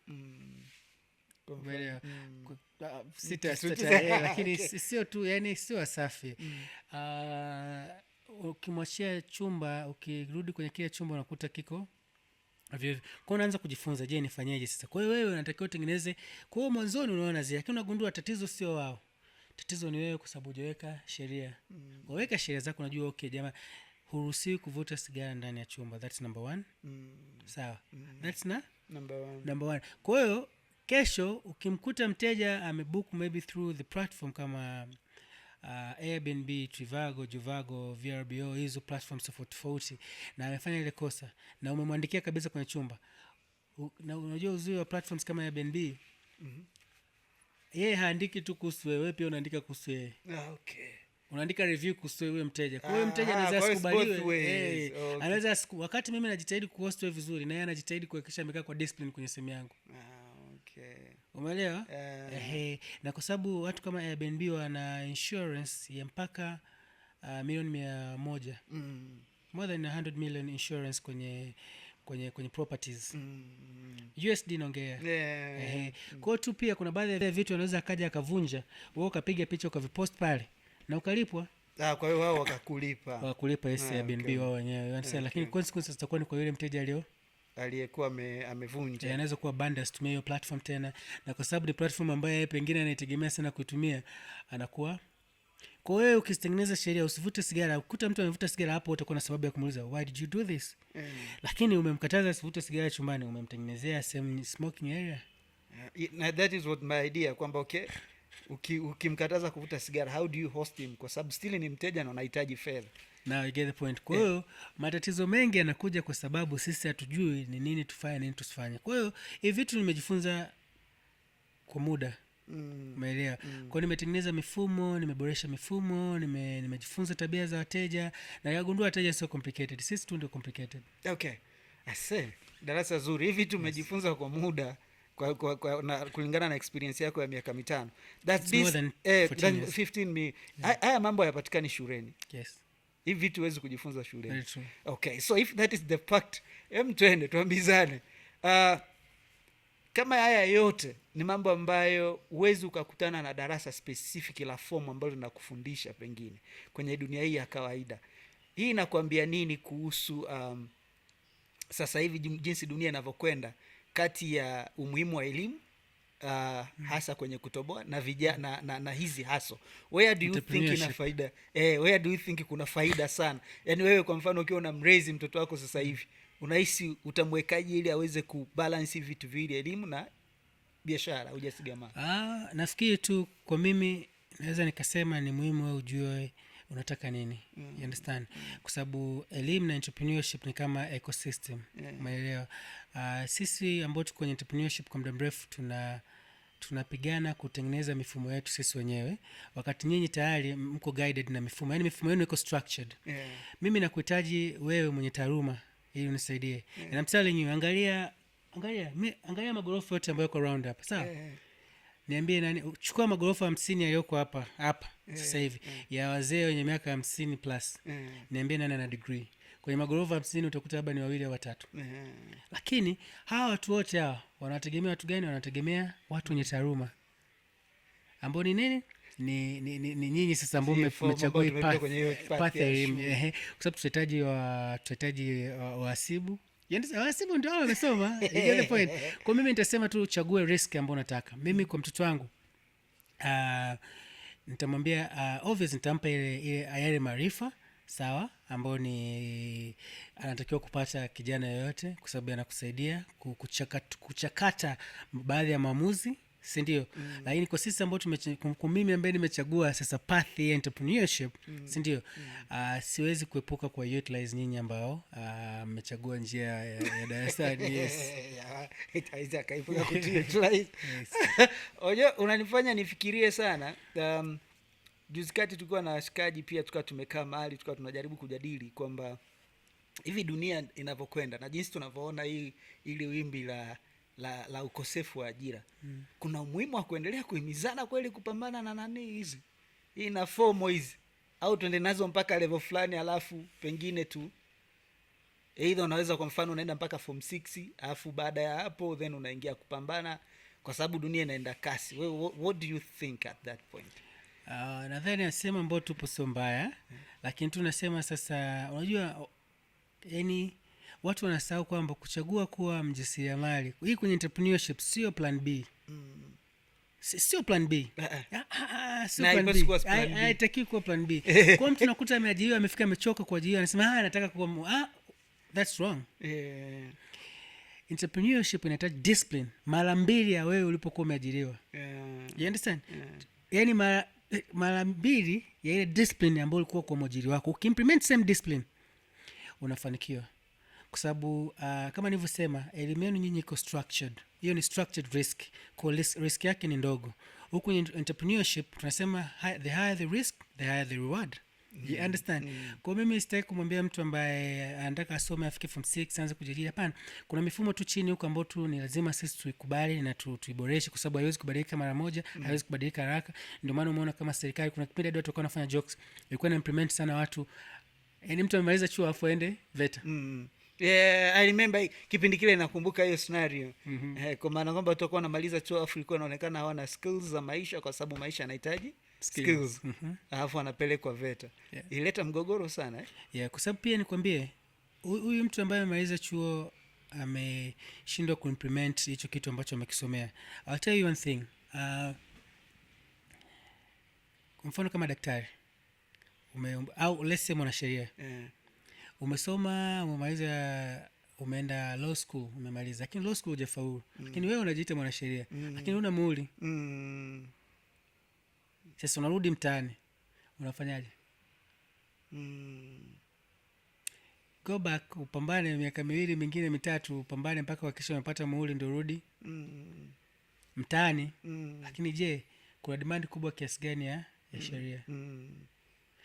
Lakini sio tu, yani sio wasafi. Ukimwachia chumba, ukirudi kwenye kile chumba unakuta kiko kwa unaanza kujifunza, je, nifanyeje sasa? Kwa hiyo wewe unatakiwa utengeneze. Kwa hiyo mwanzoni unaona zile, lakini unagundua tatizo sio wao. Tatizo ni wewe kwa sababu hujaweka sheria. Waweka sheria zako, unajua okay jamaa huruhusiwi kuvuta sigara ndani ya chumba. That's number 1. Sawa. That's number 1. Kwa hiyo kesho ukimkuta mteja amebook maybe through the platform kama Airbnb, Trivago, Juvago, VRBO, hizo platforms tofauti, na amefanya ile kosa na umemwandikia kabisa kwenye chumba, na unajua uzuri wa platforms kama Airbnb, yeye haandiki tu kuhusu wewe, pia unaandika kuhusu yeye. Okay. unaandika review kuhusu huyo mteja. Kwa hiyo mteja Ah, anaweza kwa hiyo it's both asikubaliwe. ways. Okay. Anaweza wakati mimi najitahidi kuhost wewe vizuri, na yeye anajitahidi kuhakikisha amekaa kwa discipline kwenye simu yangu. Okay. Umeelewa? Na kwa sababu watu kama Airbnb wana insurance ya mpaka milioni 100. More than 100 million insurance kwenye properties. USD naongea. Kwa hiyo tu pia kuna baadhi ya vitu anaweza akaja akavunja, wewe ukapiga picha ukavipost pale na ukalipwa. Kwa hiyo wao wakakulipa Airbnb wao wenyewe. Lakini consequences zitakuwa ni kwa yule mteja aliyekuwa amevunja. Anaweza kuwa banda asitumie hiyo platform tena, na kwa sababu ni platform ambayo yeye pengine anaitegemea sana kuitumia, anakuwa. Kwa hiyo ukitengeneza sheria usivute sigara, ukuta mtu anavuta sigara, hapo utakuwa na sababu ya kumuuliza why did you do this. Lakini umemkataza asivute sigara chumbani, umemtengenezea same smoking area. That is what my idea, kwamba okay, ukimkataza kuvuta sigara, how do you host him, kwa sababu still ni mteja na unahitaji fedha. Now you get the point. Kwa hiyo matatizo mengi yanakuja kwa sababu sisi hatujui ni nini tufanye, nini tusifanye. Kwa hiyo hivi vitu nimejifunza kwa muda. Umeelewa? Kwa nimetengeneza mifumo, nimeboresha mifumo, nimejifunza tabia za wateja, na yagundua wateja sio complicated. Sisi tu ndio complicated. Okay. Ase, darasa zuri. Hivi vitu umejifunza kwa muda, kwa kulingana na experience yako ya miaka 5. That's more than 15 haya mambo hayapatikani shuleni. Yes. Hivi vitu huwezi kujifunza shuleni. Very true. Okay, so if that is the fact, twende tuambizane. Kama haya yote ni mambo ambayo huwezi ukakutana na darasa specific la form ambalo linakufundisha pengine kwenye dunia hii ya kawaida. Hii inakwambia nini kuhusu sasa hivi jinsi dunia inavyokwenda, kati ya umuhimu wa elimu hasa kwenye kutoboa na vijana na hizi haso? Where do you think ina faida? Where do you think kuna faida sana? Yaani wewe kwa mfano ukiwa unamraise mtoto wako sasa hivi, unahisi utamwekaje ili aweze kubalance vitu viwili, elimu na biashara, ujasiriamali? Nafikiri tu kwa mimi naweza nikasema ni muhimu wewe ujue unataka nini. You understand? Kwa sababu elimu na entrepreneurship ni kama ecosystem. Umeelewa? Sisi ambao tuko kwenye entrepreneurship kwa muda mrefu tunapigana kutengeneza mifumo yetu sisi wenyewe, wakati nyinyi tayari mko guided na mifumo. Yaani mifumo yenu iko structured. Mimi nakuhitaji wewe mwenye taaluma ili unisaidie. And I'm telling you, angalia magorofa yote ambayo yako around hapa. Sawa? Niambie chukua magorofa 50 yaliyoko hapa sasa hivi, ya wazee wenye miaka 50 plus. Niambie nani ana degree. Kwenye magorofa 50 utakuta labda ni 2 au 3. Lakini hawa watu wote hawa wanategemea watu gani? Wanategemea watu wenye taaluma, ambao ni nini? Ni nyinyi sasa ambao mmechagua path ya elimu. Kwa sababu tutahitaji wahasibu. Wahasibu ndio wamesoma. You get the point. Kwa mimi nitasema tu chague risk ambayo unataka. Mimi kwa mtoto wangu nitamwambia obviously nitampa ile yale maarifa sawa, ambao ni anatakiwa kupata kijana yoyote, kwa sababu anakusaidia kuchakata baadhi ya maamuzi, si ndio? Lakini kwa sisi ambao mimi ambaye nimechagua sasa path ya entrepreneurship, si ndio? Siwezi kuepuka kwa utilize nyinyi ambao mmechagua njia ya darasani. Yes. Itaweza kaifuka kuutilize. Oje, unanifanya nifikirie sana. Juzi kati tulikuwa na washikaji pia, tukawa tumekaa mahali, tukawa tunajaribu kujadili kwamba hivi dunia inavyokwenda na jinsi tunavyoona ili wimbi la ukosefu wa ajira, kuna umuhimu wa kuendelea kuhimizana kweli kupambana na nani hizi na fomo hizi, au tuende nazo mpaka level fulani, alafu pengine tu either unaweza kwa mfano unaenda mpaka form 6, alafu baada ya hapo then unaingia kupambana, kwa sababu dunia inaenda kasi. What do you think at that point? Nadhani nasema ambao tupo sio mbaya, lakini tunasema sasa, unajua yani watu wanasahau kwamba kuchagua kuwa mjasiriamali hii kwenye entrepreneurship sio plan B. Sio plan B. Sio plan B. Haitaki kuwa plan B. Kwa mtu nakuta ameajiriwa, amefika amechoka kwa ajili, anasema nataka kuwa that's wrong. Entrepreneurship inahitaji discipline mara 2 ya wewe ulipokuwa umeajiriwa. You understand? Yaani mara 2 ya ile discipline ambayo ulikuwa kwa mwajiri wako. Ukiimplement same discipline unafanikiwa. Kwa sababu kama nilivyosema, elimu yenu nyinyi iko structured. Hiyo ni structured risk. Kwa risk yake ni ndogo. huku in entrepreneurship tunasema the higher the risk the higher the reward. You understand? Kwa mimi sitaki kumwambia mtu ambaye anataka asome afike form 6 aanze kujadili. Hapana, kuna mifumo tu chini huko ambayo tu ni lazima sisi tuikubali na tuiboreshe, kwa sababu haiwezi kubadilika mara moja, haiwezi kubadilika haraka. Ndio maana umeona kama serikali kuna kipindi hadi watu walikuwa wanafanya jokes, ilikuwa na implement sana watu, yani mtu amemaliza chuo afu aende VETA. Yeah, I remember kipindi kile nakumbuka hiyo scenario. Kwa maana kwamba watu walikuwa wanamaliza chuo afu ilikuwa inaonekana hawana skills za maisha, kwa sababu maisha yanahitaji skills. Alafu anapelekwa VETA. Yeah. Ileta mgogoro sana Yeah, kwa sababu pia nikwambie huyu mtu ambaye amemaliza chuo ameshindwa kuimplement hicho kitu ambacho amekisomea. I'll tell you one thing. Kwa mfano kama daktari au let's say mwanasheria. Umesoma, umemaliza, umeenda law school, umemaliza, lakini law school hujafaulu. Lakini wewe unajiita mwanasheria, lakini una muhuri. Sasa unarudi mtaani, unafanyaje? Go back, upambane miaka 2 mingine 3, upambane mpaka uhakikishe umepata muhuri ndio rudi mtaani. Lakini je, kuna demand kubwa kiasi gani ya sheria?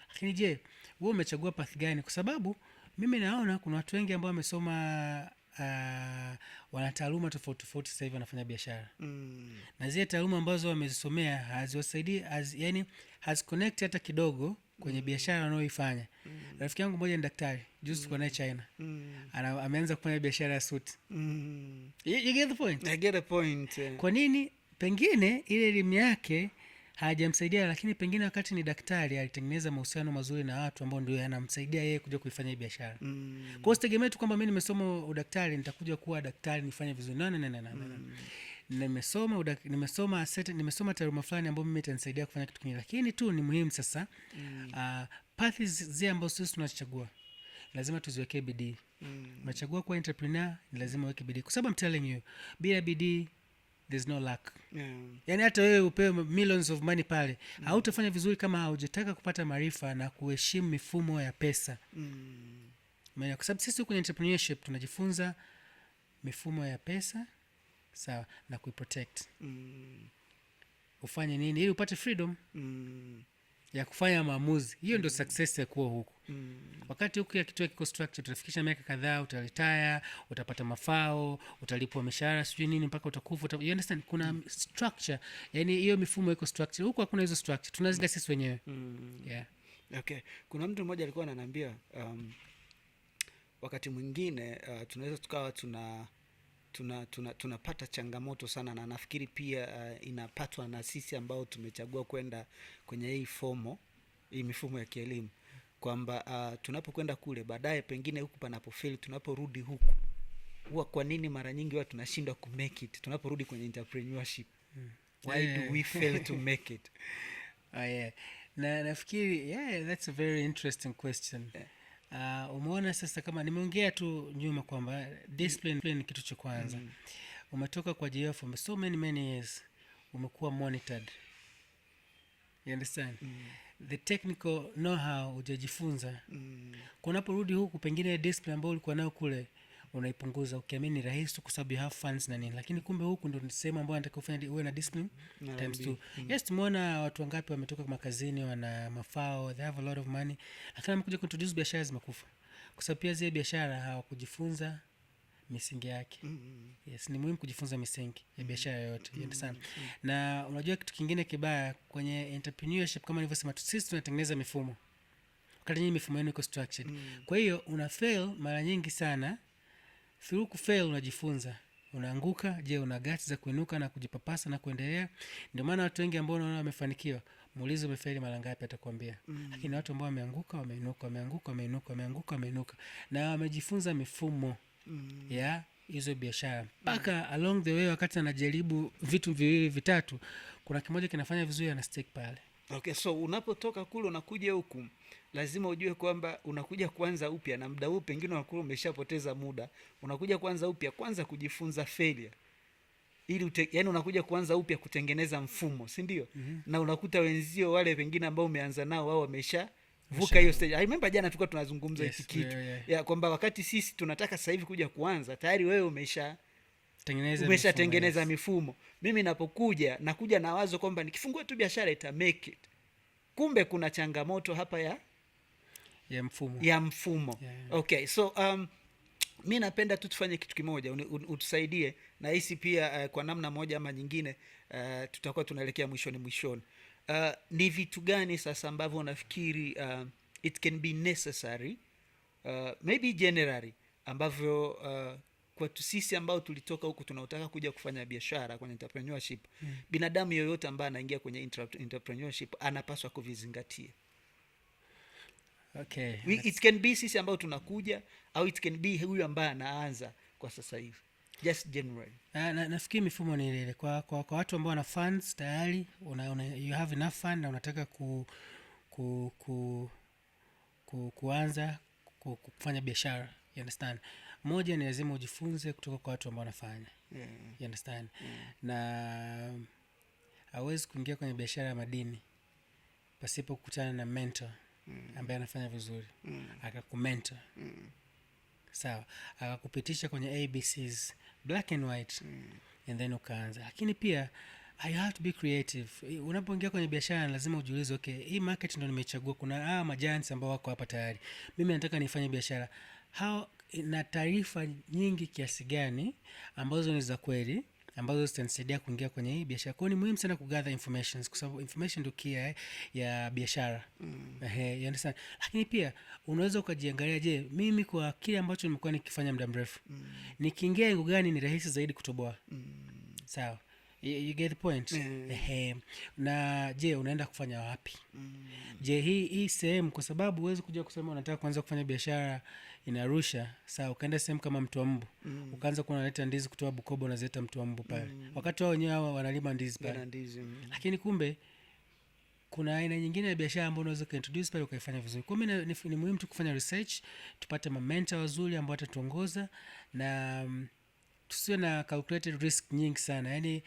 Lakini je, wewe umechagua path gani? Kwa sababu mimi naona kuna watu wengi ambao wamesoma wana taaluma tofauti tofauti, sasa hivi wanafanya biashara. Na zile taaluma ambazo wamezisomea haziwasaidii, yani haziconnect hata kidogo kwenye biashara wanaoifanya. Rafiki yangu mmoja ni daktari, juzi kwa naye China. Ameanza kufanya biashara ya suti. You get the point? I get the point. Kwa nini? Pengine ile elimu yake hajamsaidia, lakini pengine wakati ni daktari alitengeneza mahusiano mazuri na watu ambao ndio yanamsaidia yeye kuja kuifanya hii biashara. Kwa hiyo sitegemee tu kwamba mimi nimesoma udaktari nitakuja kuwa daktari nifanye vizuri. Nimesoma taaluma fulani ambayo mimi itanisaidia kufanya kitu kingine. Lakini tu ni muhimu sasa paths zile ambazo sisi tunachagua lazima tuziwekee bidii. Unachagua kuwa entrepreneur, ni lazima uweke bidii, kwa sababu I'm telling you, bila bidii there's no luck. Yani hata wewe upewe millions of money pale, hautafanya vizuri kama haujataka kupata maarifa na kuheshimu mifumo ya pesa. Kwa sababu sisi kwenye entrepreneurship tunajifunza mifumo ya pesa, sawa, na kuiprotect. Ufanye nini ili upate freedom ya kufanya maamuzi. Hiyo ndio success ya kuwa huku. Wakati huku ya kitu kiko structure, utafikisha miaka kadhaa, utaretire, utapata mafao, utalipwa mishahara sijui nini mpaka utakufa. You understand? Kuna structure, yani hiyo mifumo iko structure. Huku hakuna hizo structure, tunaziga sisi wenyewe. Yeah. Okay. Kuna mtu mmoja alikuwa ananiambia wakati mwingine tunaweza tukawa tunapata changamoto sana, na nafikiri pia inapatwa na sisi ambao tumechagua kwenda kwenye hii mifumo ya kielimu, kwamba tunapokwenda kule baadaye pengine huku panapofeli, tunaporudi huku huwa kwa nini mara nyingi watu tunashindwa ku make it tunaporudi kwenye entrepreneurship? Why do we fail to make it? Yeah. Na nafikiri that's a very interesting question. Umeona sasa, kama nimeongea tu nyuma kwamba discipline ni kitu cha kwanza. Umetoka kwa JF for so many years, umekuwa monitored. You understand? The technical know-how hujajifunza. Kunaporudi huku pengine discipline ambayo ulikuwa nayo kule unaipunguza, ukiamini ni rahisi kwa sababu you have funds na nini, lakini kumbe huku ndio sehemu ambayo nataka ufanye uwe na discipline times 2. Yes, tumeona watu wangapi wametoka makazini wana mafao, they have a lot of money, lakini wamekuja kuintroduce biashara zimekufa kwa sababu pia zile biashara hawakujifunza misingi yake. Yes, ni muhimu kujifunza misingi ya biashara yoyote. Sana. Na unajua kitu kingine kibaya kwenye entrepreneurship, kama nilivyosema, sisi tunatengeneza mifumo, wakati nyinyi mifumo yenu iko structured. Kwa hiyo una fail mara nyingi sana. Through kufail unajifunza, unaanguka. Je, una guts za kuinuka na kujipapasa na kuendelea? Ndio maana watu wengi ambao unaona wamefanikiwa, muulize umefaili mara ngapi, atakwambia. Lakini watu ambao wameanguka, wameinuka, wameanguka, wameinuka, wameanguka, wameinuka, na wamejifunza mifumo ya hizo biashara mpaka along the way. Wakati anajaribu vitu 2-3, kuna kimoja kinafanya vizuri, ana stick pale. Okay, so unapotoka kule unakuja huku, lazima ujue kwamba unakuja kuanza upya, na muda huu pengine unakuwa umeshapoteza muda. Unakuja kuanza upya, kwanza kujifunza failure, ili yani unakuja kuanza upya kutengeneza mfumo, si ndio? Na unakuta wenzio wale pengine ambao umeanza nao wao wameshavuka hiyo stage. I remember jana tulikuwa tunazungumza hiki kitu. Ya kwamba wakati sisi tunataka sasa hivi kuja kuanza, tayari wewe umeshatengeneza mifumo. Mimi nakuja na wazo kwamba nikifungua tu biashara ita make it, kumbe kuna changamoto hapa ya mfumo. Yeah. Okay, so mi napenda tu tufanye kitu kimoja, utusaidie na hisi pia kwa namna moja ama nyingine, tutakuwa tunaelekea mwishoni. Ni vitu gani sasa ambavyo unafikiri it can be necessary, maybe generally, ambavyo kwetu sisi ambao tulitoka huku tunaotaka kuja kufanya biashara kwenye entrepreneurship, binadamu yoyote ambaye anaingia kwenye entrepreneurship anapaswa kuvizingatia? Okay, it can be sisi ambao tunakuja, au it can be huyu ambaye anaanza kwa sasa hivi, just generally. Nafikiri mifumo ni ile kwa watu ambao wana funds tayari, you have enough fund na unataka kuanza kufanya biashara, you understand. Moja ni lazima ujifunze kutoka kwa watu ambao wanafanya, you understand. Na hauwezi kuingia kwenye biashara ya madini pasipo kukutana na mentor ambaye anafanya vizuri, akakumentor, sawa, akakupitisha kwenye ABCs black and white, and then ukaanza. Lakini pia I have to be creative. Unapoingia kwenye biashara lazima ujiulize, okay, hii market ndo nimechagua, kuna magiants ambao wako hapa tayari, mimi nataka nifanye biashara, na taarifa nyingi kiasi gani ambazo ni za kweli, ambazo zitanisaidia kuingia kwenye hii biashara. Kwa hiyo ni muhimu sana kugather information, kwa sababu information ndio key ya biashara. You understand? Lakini pia unaweza ukajiangalia, je, mimi kwa kile ambacho nimekuwa nikifanya muda mrefu, nikiingia engo gani ni rahisi zaidi kutoboa? Sawa. You get the point? Na je, unaenda kufanya wapi? Je, hii sehemu, kwa sababu huwezi kuja kusema unataka kuanza kufanya biashara inarusha, sawa, ukaenda sehemu kama Mtwambu, ukaanza kunaleta ndizi kutoa Bukoba unazileta Mtwambu pale, wakati wao wenyewe wanalima ndizi pale. Lakini kumbe kuna aina nyingine ya biashara ambayo unaweza kuintroduce pale ukaifanya vizuri. Kwa mimi ni muhimu tu kufanya research, tupate mentor wazuri ambao watatuongoza, na tusiwe na calculated risk nyingi sana. Yaani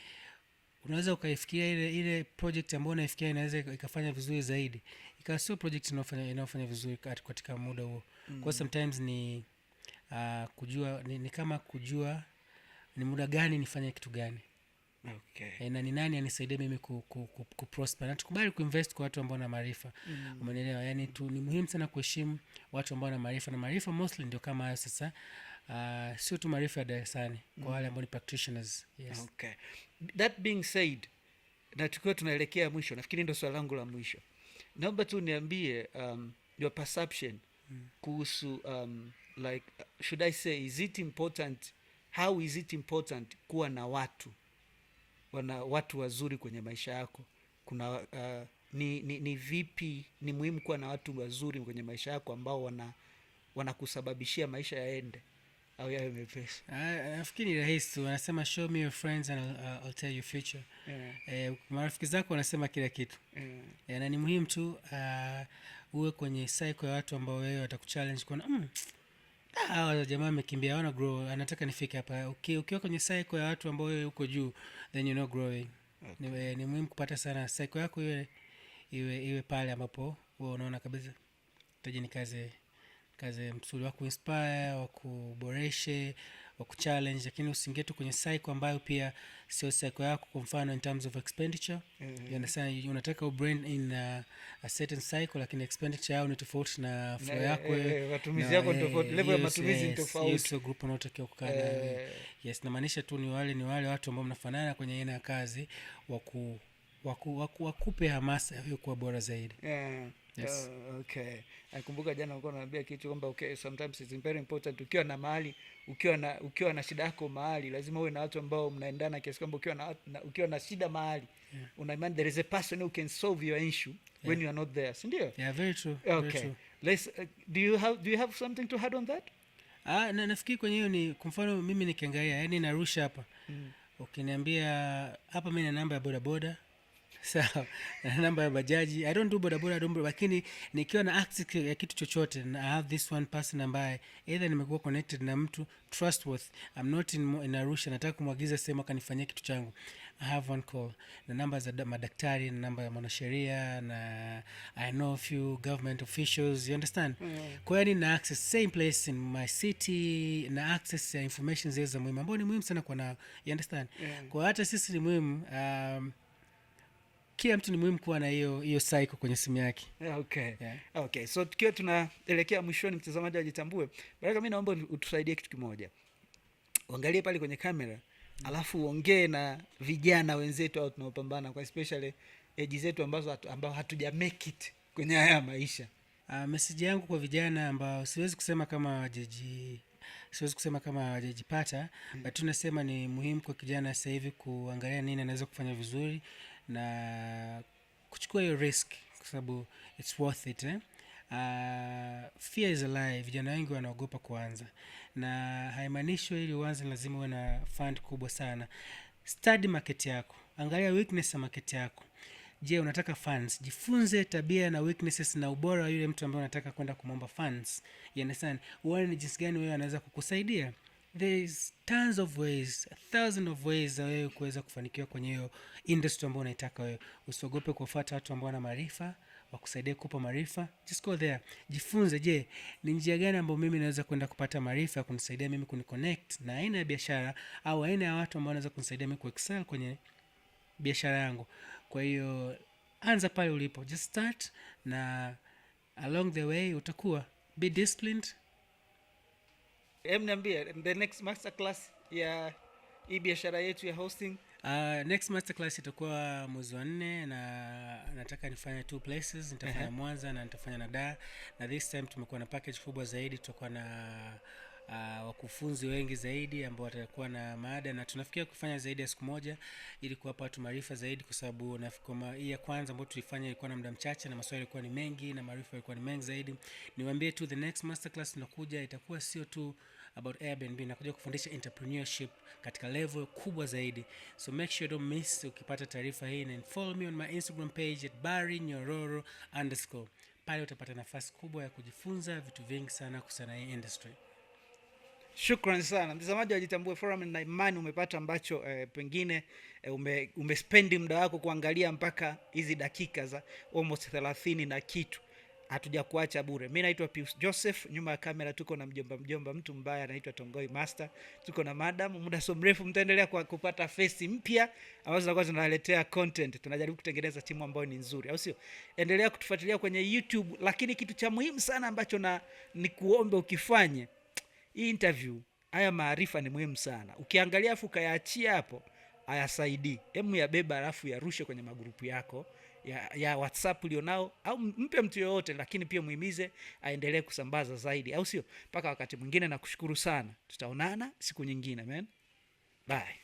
unaweza ukaifikiria ile project ambayo unaifikiria inaweza ikafanya vizuri zaidi, ikawa sio project inayofanya vizuri katika muda huo. Kwa sometimes ni kujua ni kama kujua ni muda gani nifanye kitu gani. Okay. Na ni nani anisaidie mimi kuprosper, na tukubali kuinvest kwa watu ambao na maarifa. Umeelewa? Yaani ni muhimu sana kuheshimu watu ambao na maarifa, na maarifa mostly ndio kama haya sasa. Sio tu maarifa ya darasani, kwa wale ambao ni practitioners. Yes. Okay. That being said, na tukiwa tunaelekea mwisho, nafikiri ndio swali langu la mwisho, naomba tu niambie your perception kuhusu like should I say, is it important, how is it important kuwa na watu wazuri kwenye maisha yako? Kuna ni vipi ni muhimu kuwa na watu wazuri kwenye maisha yako ambao wanakusababishia maisha yaende au yawe mepesi? Nafikiri ni rahisi, wanasema show me your friends and I'll tell you future. Marafiki zako wanasema kila kitu. Na ni muhimu tu uwe kwenye cycle ya watu ambao wewe watakuchallenge kuona hawa jamaa amekimbia, wana grow, anataka nifike hapa. Ukiwa kwenye cycle ya watu ambao wewe uko juu, then you're not growing. Okay. Ni muhimu kupata sana cycle yako iwe pale ambapo wewe unaona kabisa taji ni kazi msuri wa kuinspire, wa kuboreshe, wa kuchallenge, lakini usiingie tu kwenye cycle ambayo pia sio cycle yako. Kwa mfano in terms of expenditure, unataka ubrand in a certain cycle, lakini expenditure yao ni tofauti na flow yako, matumizi yako ni tofauti, level ya matumizi ni tofauti. Yes, so group unaotakiwa kukaa nayo. Yes, namaanisha tu ni wale watu ambao mnafanana kwenye aina ya kazi, wakupe hamasa ya kuwa bora zaidi. Yes. Okay. Nakumbuka jana nilikuwa naambia kitu kwamba okay, sometimes it's very important, ukiwa na shida yako mahali, lazima uwe na watu ambao mnaendana kiasi kwamba ukiwa na shida mahali, una imagine there is a person who can solve your issue when you are not there, si ndio? Yeah, very true. Okay. Very true. Let's do you have something to add on that? Nafikiri kwenye hiyo ni kwa mfano mimi nikiangalia, yani narusha hapa. Ukiniambia hapa mimi na namba ya bodaboda, Sawa. Na namba ya bajaji. I don't do bodaboda, I don't do, lakini nikiwa na access ya kitu chochote na I have this one person ambaye either nimekuwa connected na mtu trustworthy. I'm not in Arusha, nataka kumwagiza sehemu akanifanyia kitu changu. I have one call. Na namba za madaktari, na namba ya mwanasheria, na I know a few government officials, you understand? Kwa hiyo na access same place in my city, na access ya information zile za muhimu ambayo ni muhimu sana kwa na, you understand? Kwa hata sisi ni muhimu kila mtu ni muhimu kuwa na hiyo cycle kwenye simu yake. Okay. Okay. So tukiwa tunaelekea mwishoni, mtazamaji ajitambue, Baraka, mimi naomba utusaidie kitu kimoja. Uangalie pale kwenye kamera, alafu uongee na vijana wenzetu au tunaopambana kwa especially age zetu ambao hatuja make it kwenye haya maisha. Message yangu kwa vijana ambao siwezi kusema kama hawajajipata, but tunasema ni muhimu kwa kijana sasa hivi kuangalia nini anaweza kufanya vizuri na kuchukua hiyo risk kwa sababu it's worth it. Fear is a lie. Vijana wengi wanaogopa kuanza, na haimaanishi ili uanze lazima uwe na fund kubwa sana. Study market yako, angalia weakness ya market yako. Je, unataka funds? Jifunze tabia na weaknesses na ubora wa yule mtu ambaye unataka kwenda kumomba funds. You understand? Uone ni jinsi gani wewe anaweza kukusaidia. There's tons of ways, 1,000 of ways za wewe kuweza kufanikiwa kwenye hiyo industry ambayo unaitaka wewe. Usiogope kufuata watu ambao wana maarifa, wakusaidie kukupa maarifa. Just go there. Jifunze, je, ni njia gani ambayo mimi naweza kwenda kupata maarifa ya kunisaidia mimi kuniconnect na aina ya biashara au aina ya watu ambao wanaweza kunisaidia mimi kuexcel kwenye biashara yangu. Kwa hiyo anza pale ulipo. Just start, na along the way utakuwa be disciplined. Niambie the next masterclass ya hii biashara yetu ya hosting. Next masterclass itakuwa mwezi wa 4 na nataka nifanye 2 places. Nitafanya Mwanza na nitafanya na Dar, na this time tumekuwa na package kubwa zaidi. Tutakuwa na wakufunzi wengi zaidi ambao watakuwa na mada, na tunafikiria kufanya zaidi ya siku moja ili kuwapa watu maarifa zaidi, kwa sababu nafikiri hii ya kwanza ambayo tulifanya ilikuwa na muda mchache na maswali yalikuwa ni mengi na maarifa yalikuwa ni mengi zaidi. Niwaambie tu the next masterclass inakuja itakuwa sio tu about Airbnb, nakuja kufundisha entrepreneurship katika level kubwa zaidi. So make sure don't miss ukipata taarifa hii, and follow me on my Instagram page @barrynyororo_. Pale utapata nafasi kubwa ya kujifunza vitu vingi sana kuhusiana hii industry. Shukran sana mtazamaji wa Jitambue Forum, na imani umepata ambacho pengine umespendi muda wako kuangalia mpaka hizi dakika za almost 30 na kitu. Hatuja kuacha bure. Mimi naitwa Pius Joseph, nyuma ya kamera tuko na mjomba mtu mbaya anaitwa Tongoi Master. Tuko na madam, muda so mrefu mtaendelea kupata face mpya ambazo zinakuwa zinaletea content. Tunajaribu kutengeneza timu ambayo ni nzuri, au sio? Endelea kutufuatilia kwenye YouTube, lakini kitu cha muhimu sana ambacho ni kuombe ukifanye hii interview, haya maarifa ni muhimu sana. Ukiangalia afu kayaachia hapo, hayasaidii. Hemu ya beba alafu yarushe kwenye magrupu yako ya WhatsApp ulionao, au mpe mtu yoyote, lakini pia muhimize aendelee kusambaza zaidi, au sio? Mpaka wakati mwingine, na kushukuru sana. Tutaonana siku nyingine, man. Bye.